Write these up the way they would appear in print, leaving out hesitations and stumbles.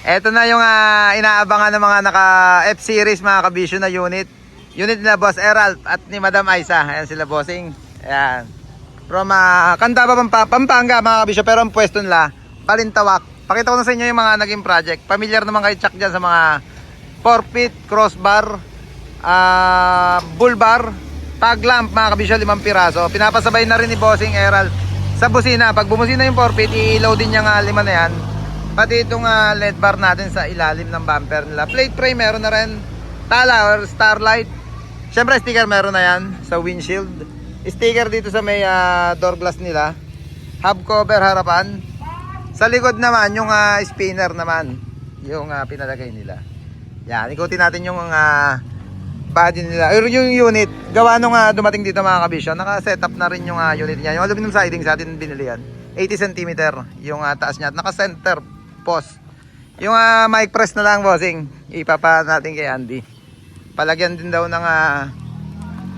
Eto na yung inaabangan ng mga naka F-series mga kabisyo na unit. Unit nila Boss Erald at ni Madam Aiza. Ayan sila bossing. Ayan. From Candaba, Pampanga mga kabisyo. Pero ang pwesto nila, Balintawak. Pakita ko na sa inyo yung mga naging project. Familiar naman kayo Chuck dyan sa mga forfeit, crossbar, bull bar, tag lamp mga kabisyo, 5 piraso. Pinapasabay na rin ni Bossing Erald sa busina. Pag bumusina yung forfeit, i-load din niya nga 5 na yan. Pati itong LED bar natin sa ilalim ng bumper nila. Plate frame meron na rin. Tala or starlight. Syempre sticker meron na yan sa windshield. Sticker dito sa may door glass nila. Hub cover harapan. Sa likod naman yung spinner naman. Yung pinalagay nila. Yan, ikutin natin yung body nila. Yung unit, gawa nung dumating dito mga kabisyo. Naka-set up na rin yung unit niya. Yung aluminum siding sa atin binili yan. 80 cm yung taas niya. Naka-center post. Yung mic press na lang bossing. Ipapa natin kay Andy. Palagyan din daw ng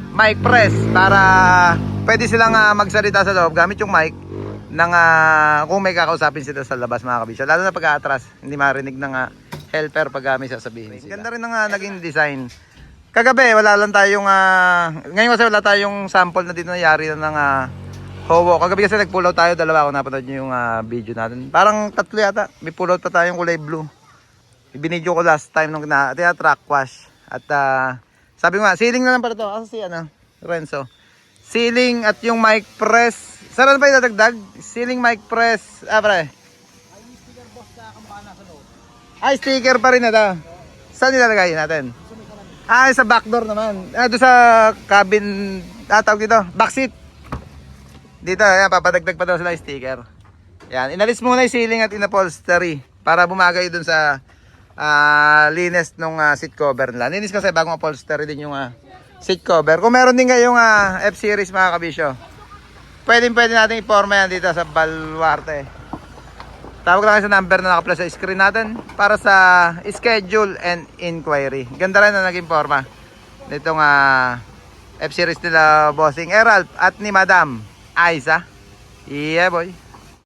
mic press para pwede silang magsalita sa loob gamit yung mic ng kung may kakausapin sila sa labas mga kabisyo. Lalo na pag-aatras, hindi marinig ng helper pag may sasabihin sila. Ganda rin ng naging design. Kagabi wala lang tayong ngayon kasi wala tayong sample na dito nangyari na ng Howo. Kagabi kasi nag-pull out tayo, dalawa, kung napanood nyo yung video natin. Parang 3 yata. May pull out pa tayong kulay blue. Ibinidyo ko last time nung track wash. At sabi ko nga, ceiling na lang pala to. Kasi si Renzo. Ceiling at yung mic press. Saan pa yung dadagdag? Ceiling, mic press. Pre. Ay, yung sticker boss sa kampana sa loob. Ay, sticker pa rin na to. Saan nilalagay natin? Sa back door naman. Doon sa cabin, tawag dito, backseat. Dito, ayan, papadagdag pa daw sila yung sticker. Yan, inalis muna yung ceiling at inupholstery para bumagay dun sa linis nung seat cover nila. Linis kasi bagong upholstery din yung seat cover. Kung meron din kayong F-series mga kabisyo, pwede natin iporma yan dito sa Baluarte. Tawag lang kayo sa number na naka-plus sa screen natin para sa schedule and inquiry. Ganda rin na naging forma nitong F-series nila Bossing Erald at ni Madam Aiza. Yeah boy.